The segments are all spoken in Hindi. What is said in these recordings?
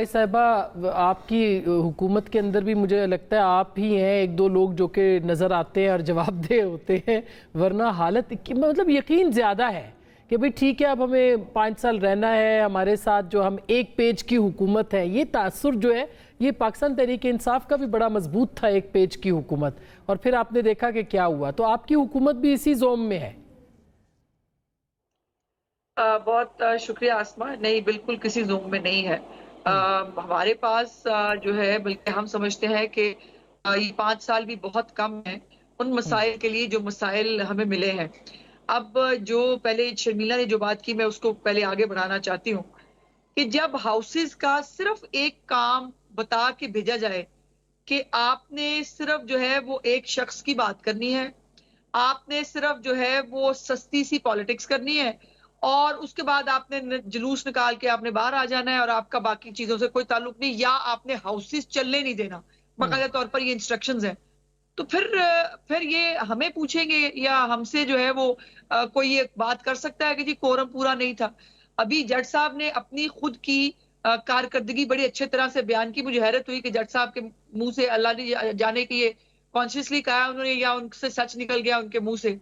साहिबा, आपकी हुकूमत के अंदर भी मुझे लगता है आप ही हैं एक दो लोग जो कि नज़र आते हैं और जवाबदेह होते हैं, वरना हालत मतलब यकीन ज़्यादा है कि भाई ठीक है अब हमें 5 साल रहना है, हमारे साथ जो हम एक पेज की हुकूमत है। ये तासुर जो है ये पाकिस्तान तहरीक इंसाफ का भी बड़ा मजबूत था, एक पेज की हुकूमत, और फिर आपने देखा कि क्या हुआ। तो आपकी हुकूमत भी इसी जोम में है। बहुत शुक्रिया आसमा। नहीं, बिल्कुल किसी जोन में नहीं है। हमारे पास जो है, बल्कि हम समझते हैं कि ये 5 साल भी बहुत कम है उन मसाइल के लिए जो मसाइल हमें मिले हैं। अब जो पहले शर्मिला ने जो बात की, मैं उसको पहले आगे बढ़ाना चाहती हूँ कि जब हाउसेस का सिर्फ एक काम बता के भेजा जाए कि आपने सिर्फ जो है वो एक शख्स की बात करनी है, आपने सिर्फ जो है वो सस्ती सी पॉलिटिक्स करनी है और उसके बाद आपने जुलूस निकाल के आपने बाहर आ जाना है और आपका बाकी चीजों से कोई ताल्लुक नहीं, या आपने हाउसेस चलने नहीं देना, बाकायदा तौर पर ये इंस्ट्रक्शंस हैं। तो फिर ये हमें पूछेंगे या हमसे जो है वो कोई ये बात कर सकता है कि जी कोरम पूरा नहीं था। अभी जज साहब ने अपनी खुद की कारकर्दगी बड़ी अच्छे तरह से बयान की। मुझे हैरत हुई कि जज साहब के मुंह से, अल्लाह ने जाने कि ये कॉन्शियसली कहा उन्होंने या उनसे सच निकल गया उनके मुंह से,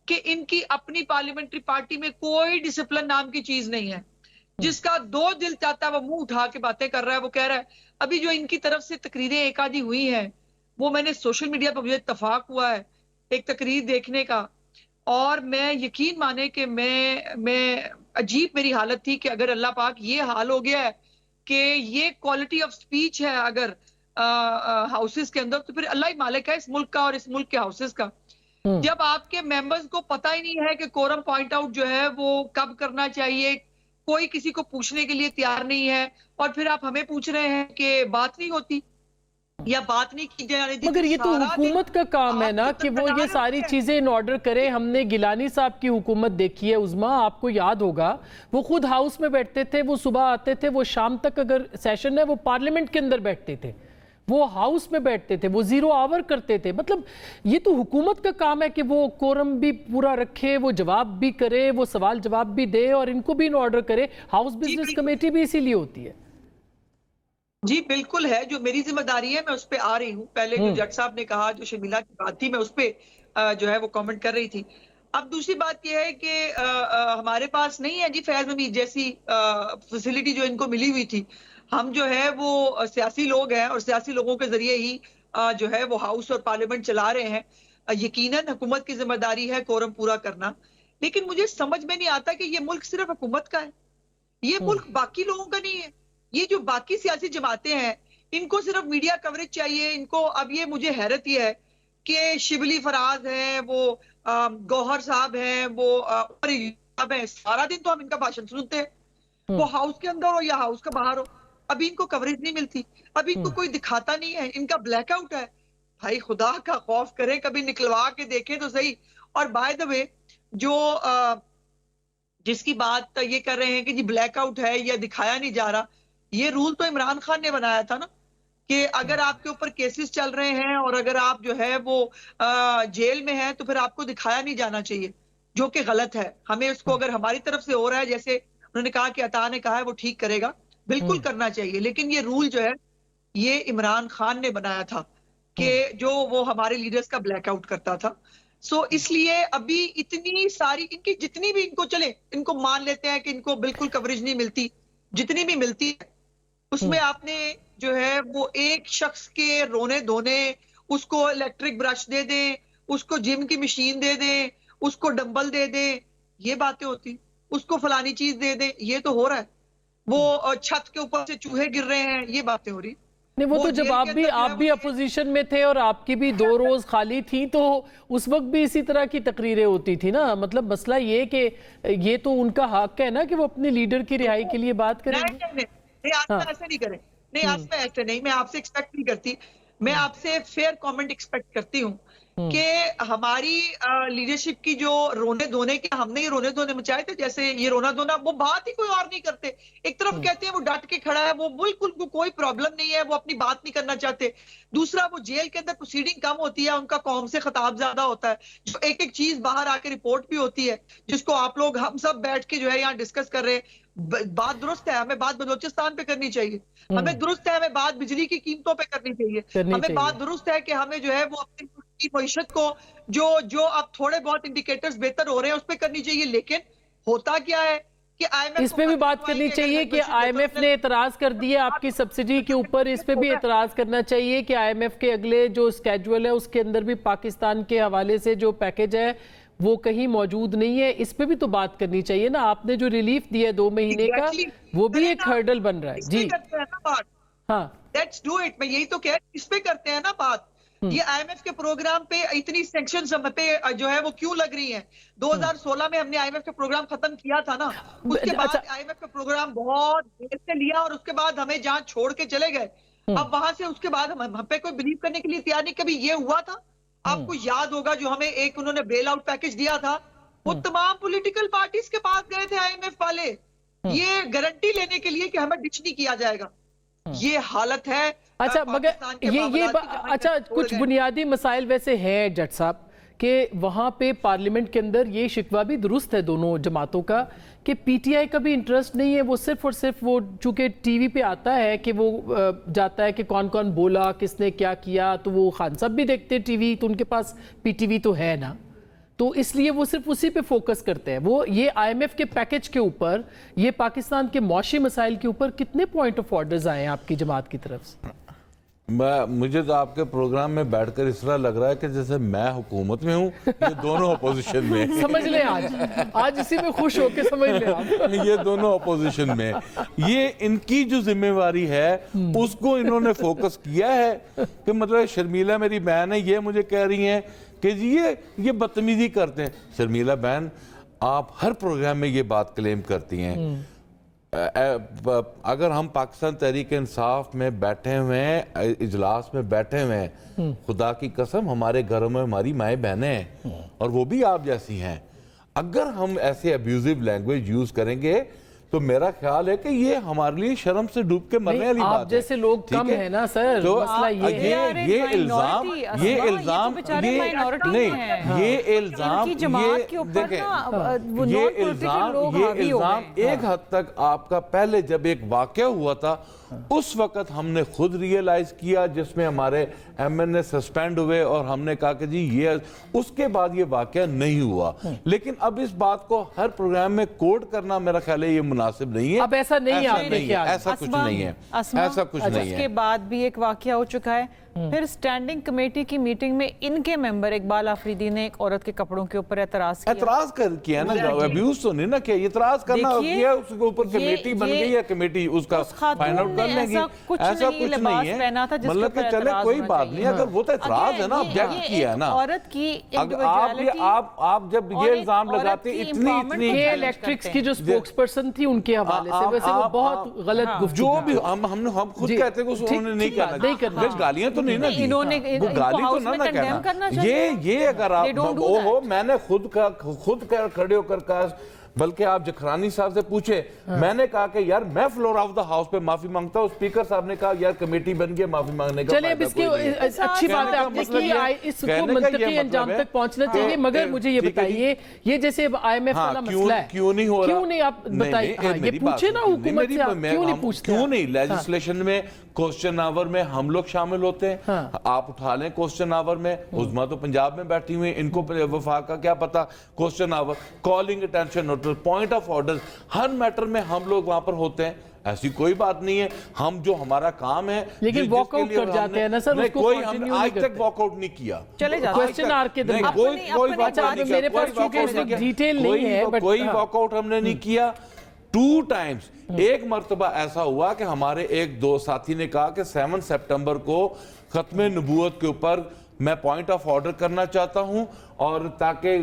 कि इनकी अपनी पार्लियामेंट्री पार्टी में कोई डिसिप्लिन नाम की चीज नहीं है। जिसका दो दिल चाहता है वो मुंह उठा के बातें कर रहा है। वो कह रहा है, अभी जो इनकी तरफ से तकरीरें एक आधी हुई हैं, वो मैंने सोशल मीडिया पर, मुझे इत्तेफाक हुआ है एक तकरीर देखने का, और मैं यकीन माने कि मैं अजीब मेरी हालत थी कि अगर अल्लाह पाक ये हाल हो गया है कि ये क्वालिटी ऑफ स्पीच है अगर हाउसेस के अंदर, तो फिर अल्लाह ही मालिक है इस मुल्क का और इस मुल्क के हाउसेस का। जब आपके मेंबर्स को पता ही नहीं है कि कोरम पॉइंट आउट जो है वो कब करना चाहिए, कोई किसी को पूछने के लिए तैयार नहीं है, और फिर आप हमें पूछ रहे हैं कि बात नहीं होती या बात नहीं की जाने दी। मगर ये तो सारा दिन हुकूमत का काम है ना कि वो ये सारी चीजें इन ऑर्डर करे। हमने गिलानी साहब की हुकूमत देखी है, उज़मा, आपको याद होगा, वो खुद हाउस में बैठते थे, वो सुबह आते थे, वो शाम तक अगर सेशन है वो पार्लियामेंट के अंदर बैठते थे, वो हाउस में बैठते थे, वो 0 आवर करते थे। मतलब ये तो हुकूमत का काम है कि वो कोरम भी पूरा रखे, वो जवाब भी करे, वो सवाल जवाब भी दे और इनको भी इन ऑर्डर करे। हाउस बिजनेस कमेटी भी इसीलिए होती है। जी बिल्कुल है, जो मेरी जिम्मेदारी है मैं उस पर आ रही हूँ। पहले जो जज साहब ने कहा, जो शर्मिला की बात थी, मैं उस पर जो है वो कमेंट कर रही थी। अब दूसरी बात यह है कि हमारे पास नहीं है जी फैज हमीद जैसी फैसिलिटी जो इनको मिली हुई थी। हम जो है वो सियासी लोग हैं और सियासी लोगों के जरिए ही जो है वो हाउस और पार्लियामेंट चला रहे हैं। यकीनन हुकूमत की जिम्मेदारी है कोरम पूरा करना, लेकिन मुझे समझ में नहीं आता कि ये मुल्क सिर्फ हुकूमत का है, ये मुल्क बाकी लोगों का नहीं है। ये जो बाकी सियासी जमातें हैं, इनको सिर्फ मीडिया कवरेज चाहिए इनको। अब ये मुझे हैरत ये है कि शिबली फराज है, वो गौहर साहब हैं, वो साहब हैं, सारा दिन तो हम इनका भाषण सुनते हैं, वो हाउस के अंदर हो या हाउस का बाहर हो। अभी इनको कवरेज नहीं मिलती, अभी इनको कोई दिखाता नहीं है, इनका ब्लैकआउट है। भाई खुदा का खौफ करें, कभी निकलवा के देखें तो सही। और बाय द वे, जो जिसकी बात ये कर रहे हैं कि जी ब्लैकआउट है या दिखाया नहीं जा रहा, ये रूल तो इमरान खान ने बनाया था ना कि अगर आपके ऊपर केसेस चल रहे हैं और अगर आप जो है वो जेल में हैं तो फिर आपको दिखाया नहीं जाना चाहिए, जो कि गलत है। हमें उसको, अगर हमारी तरफ से हो रहा है, जैसे उन्होंने कहा कि अता ने कहा है वो ठीक करेगा, बिल्कुल करना चाहिए, लेकिन ये रूल जो है ये इमरान खान ने बनाया था कि जो वो हमारे लीडर्स का ब्लैकआउट करता था। सो इसलिए अभी इतनी सारी इनकी जितनी भी, इनको चले इनको मान लेते हैं कि इनको बिल्कुल कवरेज नहीं मिलती, जितनी भी मिलती है उसमें आपने जो है वो एक शख्स के रोने धोने, उसको इलेक्ट्रिक ब्रश दे दें, उसको जिम की मशीन दे दें, उसको डंबल दे दें, ये बातें होती, उसको फलानी चीज दे दें, ये तो हो रहा है। वो छत के ऊपर से चूहे गिर रहे हैं, ये बातें हो रही। नहीं, वो तो जब आप भी अपोजिशन में थे और आपकी भी 2 रोज खाली थी, तो उस वक्त भी इसी तरह की तकरीरें होती थी ना। मतलब मसला ये कि ये तो उनका हक है ना कि वो अपने लीडर की रिहाई के लिए बात करेंगे। नहीं, आज मैं ऐसे नहीं करें, नहीं आज मैं ऐसे नहीं, मैं आपसे एक्सपेक्ट नहीं करती, मैं आपसे फेयर कमेंट एक्सपेक्ट करती हूँ कि हमारी लीडरशिप की जो रोने धोने के, हमने ये रोने धोने मचाए थे, जैसे ये रोना धोना, वो बात ही कोई और नहीं करते। एक तरफ कहते हैं वो डट के खड़ा है, वो बिल्कुल उनको कोई प्रॉब्लम नहीं है, वो अपनी बात नहीं करना चाहते। दूसरा, वो जेल के अंदर प्रोसीडिंग कम होती है, उनका कौम से खिताब ज्यादा होता है, जो एक एक चीज बाहर आके रिपोर्ट भी होती है, जिसको आप लोग हम सब बैठ के जो है यहाँ डिस्कस कर रहे हैं। बात दुरुस्त है, हमें बात बलोचिस्तान पे करनी चाहिए, हमें दुरुस्त है, हमें बात बिजली की कीमतों पे करनी चाहिए, हमें बात दुरुस्त है कि हमें जो है वो अपनी की मईशत को जो अब थोड़े बहुत इंडिकेटर्स बेहतर हो रहे हैं उस पर करनी चाहिए। लेकिन होता क्या है कि IMF इस पे भी बात करनी चाहिए कि IMF ने एतराज कर दिया आपकी सब्सिडी के ऊपर, इस पे भी एतराज करना चाहिए कि IMF के अगले जो स्केड्यूल है उसके अंदर भी पाकिस्तान के हवाले से जो पैकेज है वो कहीं मौजूद नहीं है। इस पे भी तो बात करनी चाहिए ना। आपने जो रिलीफ दिया है 2 महीने का, वो भी एक हर्डल बन रहा है। जी हाँ, लेट्स डू इट। मैं यही तो कह, इस पे करते हैं ना बात। ये IMF के प्रोग्राम पे इतनी सैंक्शंस हम पे जो है वो क्यों लग रही हैं? 2016 में हमने IMF का प्रोग्राम खत्म किया था ना, उसके बाद IMF का प्रोग्राम बहुत देर से लिया और उसके बाद हमें जहां छोड़ के चले गए, अब वहां से उसके बाद हम पे कोई बिलीव करने के लिए तैयार नहीं। कभी ये हुआ था? आपको याद होगा जो हमें एक उन्होंने बेल आउट पैकेज दिया था, वो तमाम पॉलिटिकल पार्टीज के पास गए थे IMF वाले, ये गारंटी लेने के लिए कि हमें डिच नहीं किया जाएगा। ये हालत है। अच्छा, मगर ये अच्छा, कुछ बुनियादी मसाइल वैसे हैं जट साहब कि वहाँ पे पार्लियामेंट के अंदर ये शिकवा भी दुरुस्त है दोनों जमातों का कि PTI का भी इंटरेस्ट नहीं है। वो सिर्फ और सिर्फ वो चूंकि टीवी पे आता है कि वो जाता है कि कौन कौन बोला, किसने क्या किया, तो वो खान साहब भी देखते हैं टीवी, तो उनके पास PTV तो है ना, तो इसलिए वो सिर्फ उसी पे फोकस करते हैं। वो ये IMF के पैकेज के ऊपर, ये पाकिस्तान के मौशी मसाइल के ऊपर कितने पॉइंट ऑफ ऑर्डर्स आए हैं आपकी जमात की तरफ से? मुझे तो आपके प्रोग्राम में बैठकर इस तरह लग रहा है कि जैसे मैं हुकूमत में हूँ, ये दोनों अपोजिशन में। समझ लें आज इसी में खुश होके समझ लें आप। ये दोनों अपोजिशन में, ये इनकी जो जिम्मेवारी है उसको इन्होंने फोकस किया है कि मतलब शर्मिला मेरी बहन है, ये मुझे कह रही हैं कि जी ये बदतमीजी करते हैं। शर्मिला बहन, आप हर प्रोग्राम में ये बात क्लेम करती हैं। अगर हम पाकिस्तान तहरीक इंसाफ में बैठे हुए हैं, इजलास में बैठे हुए हैं, खुदा की कसम हमारे घरों में हमारी माएँ बहनें हैं और वो भी आप जैसी हैं। अगर हम ऐसे अब्यूजिव लैंग्वेज यूज करेंगे तो मेरा ख्याल है कि ये हमारे लिए शर्म से डूब के मरने वाली बात है। आप जैसे लोग कम है ना सर, तो मसला ये इल्जाम एक हद तक आपका, पहले जब एक वाकया हुआ था उस वक्त हमने खुद रियलाइज किया, जिसमें हमारे MN सस्पेंड हुए और हमने कहा कि जी ये, उसके बाद ये वाकया नहीं हुआ। लेकिन अब इस बात को हर प्रोग्राम में कोट करना मेरा ख्याल है ये मुनासिब नहीं है। अब ऐसा नहीं है, ऐसा कुछ नहीं है, ऐसा कुछ नहीं है। उसके बाद भी एक वाकया हो चुका है, फिर स्टैंडिंग कमेटी की मीटिंग में इनके मेंबर इकबाल आफरीदी ने एक औरत के कपड़ों के ऊपर एतराज किया ना, अब्यूज तो नहीं ना किया, एतराज करना किया, उसके ऊपर कमेटी बन गई है, कमेटी उसका फाइंड आउट कर लेंगी। ऐसा कुछ नहीं है, मतलब कि चले कोई बात नहीं, अगर वो तो एतराज है ना, ऑब्जेक्ट किया है ना औरत की। आप जब ये इल्जाम लगाते इतनी इलेक्ट्रिक्स की जो स्पोक्स पर्सन थी उनके हवाले से, वैसे वो बहुत गलत गुफ्तगू, जो भी हम खुद कहते हैं उन्होंने नहीं करना, गालियां तो नहीं ना दी, वो गाली तो ना कहना। ये अगर आप हो, मैंने खुद खड़े होकर कहा, बल्कि आप जखरानी साहब से पूछे, मैंने कहा कि यार मैं फ्लोर ऑफ द हाउस पे माफी मांगता हूँ, स्पीकर साहब ने कहा यार कमेटी बन गई, माफी मांगने का। चलिए, इसकी अच्छी बात है आपने की, इसको मंतकी अंजाम तक पहुंचना चाहिए। मगर मुझे ये बताइए, ये जैसे IMF वाला मसला है, क्यों नहीं हो रहा, क्यों नहीं आप बताइए, ये पूछे ना हुकूमत से, क्यों नहीं पूछते? क्यों नहीं लेजिस्लेशन में क्वेश्चन आवर में हम लोग शामिल होते हैं। आप उठा लें क्वेश्चन आवर में, उज़मा तो पंजाब में बैठी हुई, इनको वफाक का क्या पता। Question hour, calling attention notice, point of order, हर मैटर में हम लोग वहां पर होते हैं। ऐसी कोई बात नहीं है, हम जो हमारा काम है, लेकिन वॉकआउट कर जाते हैं ना सर, कोई हम आज तक वॉकआउट नहीं किया। चले जाते क्वेश्चन आर के दौरान कोई मेरे पास डिटेल नहीं है, कोई वॉकआउट हमने नहीं किया। 2 टाइम्स, एक मर्तबा ऐसा हुआ कि हमारे एक दो साथी ने कहा कि 7 सितंबर को खत्म नबूवत के ऊपर मैं पॉइंट ऑफ ऑर्डर करना चाहता हूं, और ताकि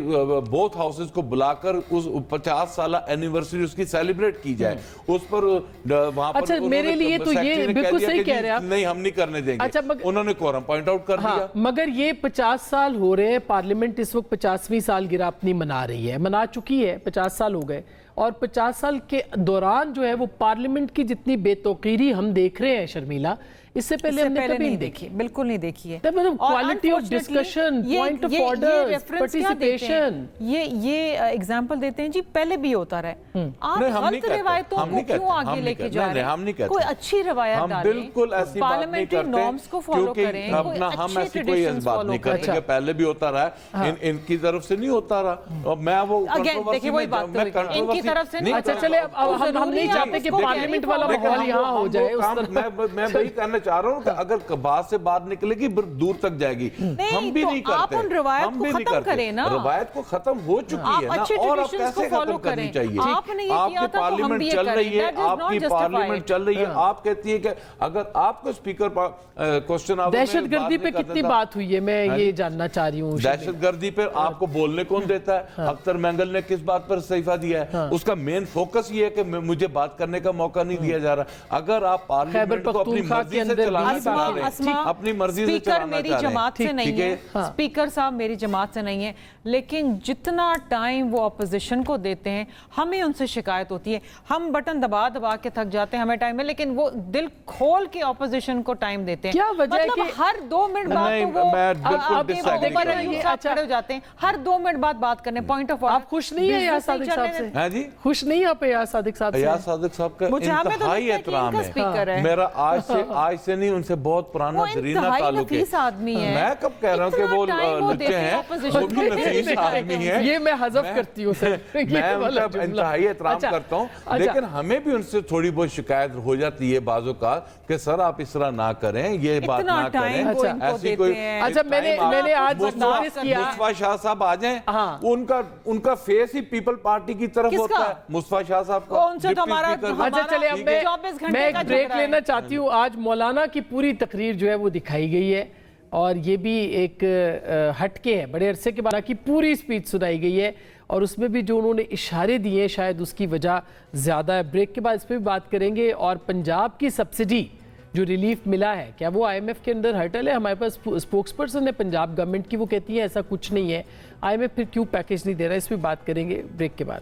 बोथ हाउसेस को बुलाकर उस 50 साल एनिवर्सरी उसकी सेलिब्रेट की जाए, उस पर वहां पर। अच्छा, मेरे लिए तो ये बिल्कुल सही कह रहे हैं आप, नहीं हम नहीं करने देंगे। अच्छा, उन्होंने कोरम पॉइंट आउट कर दिया। मगर ये 50 साल हो रहे हैं, पार्लियामेंट इस वक्त 50वीं सालगिरह अपनी मना रही है, मना चुकी है, 50 साल हो गए, और 50 साल के दौरान जो है वो पार्लियामेंट की जितनी बेतौकीरी हम देख रहे हैं शर्मिला, इससे पहले हमने कभी नहीं देखी, बिल्कुल नहीं देखी है। मतलब quality of discussion, point of order, participation, ये एग्जांपल देते हैं जी, पहले भी होता रहा। आप गलत रिवायतों को क्यों आगे लेके जा रहे हैं? कोई अच्छी रवायत डालें, बिल्कुल ऐसी बात नहीं करते, नॉर्म्स को फॉलो करें, अपना हम ऐसी कोई बात नहीं करते कि पहले भी होता रहा है, इनकी तरफ से नहीं होता रहा। और मैं वो देखिए वही बात इनकी तरफ से नहीं। अच्छा चले, अब हम नहीं चाहते कि पार्लियामेंट वाला माहौल यहाँ हो जाए। मैं वही कहना चाह रहा हूँ कि अगर बात से बात निकलेगी दूर तक जाएगी। हम भी नहीं करते, आप उन रवायत को खत्म करें ना। रवायत को खत्म हो चुकी है ना, और आप कैसे खत्म करनी चाहिए? आपकी पार्लियामेंट चल रही है, आपकी पार्लियामेंट चल रही है, आप कहती है कि अगर आपको स्पीकर क्वेश्चन दहशतगर्दी पे कितनी बात हुई है, मैं ये जानना चाह रही हूँ। दहशतगर्दी पे आपको बोलने कौन देता है? अख्तर मैंगल ने किस बात पर इस्तीफा दिया है? उसका मेन फोकस ये है कि मुझे बात करने का मौका नहीं दिया जा रहा। अगर आप पार्लियामेंट को अपनी मर्जी से चलाना चाह रहे हैं, अपनी मर्जी से चलाना मेरी जमात से नहीं है, स्पीकर साहब मेरी जमात से नहीं है, लेकिन जितना टाइम वो अपोजिशन को देते हैं हमें उनसे शिकायत होती है। हम बटन दबा दबा के थक जाते हैं, हमें टाइम है, लेकिन वो दिल खोल के अपोजिशन को टाइम देते हैं। क्या वजह है मतलब कि हर 2 मिनट बाद तो वो खड़े हो जाते हैं, हर 2 मिनट बाद बात करने, पॉइंट ऑफ आप खुश नहीं है यार सादिक साहब से? हैं जी, खुश नहीं आप यार सादिक साहब से? यार सादिक साहब का इंतहाई एहतराम है मेरा, आज से नहीं, उनसे बहुत पुराना दरीना ताल्लुक है। आदमी है, मैं कब कह रहा हूँ कि वो लुच्चे हैं, वो भी नफीस आदमी है। ये मैं हज़फ करती हूँ सर, मैं उनका इंतहाई एहतराम करता हूँ, लेकिन हमें भी उनसे थोड़ी बहुत शिकायत हो जाती है बाज़ों का कि सर आप इस तरह ना करें, ये बात ना करें, ऐसी कोई। अच्छा मैंने आज नोटिस किया, मुस्तफा शाह साहब आ जाएं, उनका फेस ही पीपल पार्टी की तरफ होता है, मुस्तफा शाह साहब का। अच्छा चले, अब मैं एक ब्रेक लेना चाहती हूँ। आज मौलाना की पूरी तकरीर जो है वो दिखाई गई है, और ये भी एक हटके है, बड़े अरसे के बाद की पूरी स्पीच सुनाई गई है, और उसमें भी जो उन्होंने इशारे दिए शायद उसकी वजह ज़्यादा है। ब्रेक के बाद इस पर भी बात करेंगे। और पंजाब की सब्सिडी जो रिलीफ मिला है, क्या वो IMF के अंदर हर्टल है? हमारे पास स्पोक्स पर्सन है पंजाब गवर्नमेंट की, वो कहती है ऐसा कुछ नहीं है, IMF फिर क्यों पैकेज नहीं दे रहा है? इस पर बात करेंगे ब्रेक के बाद।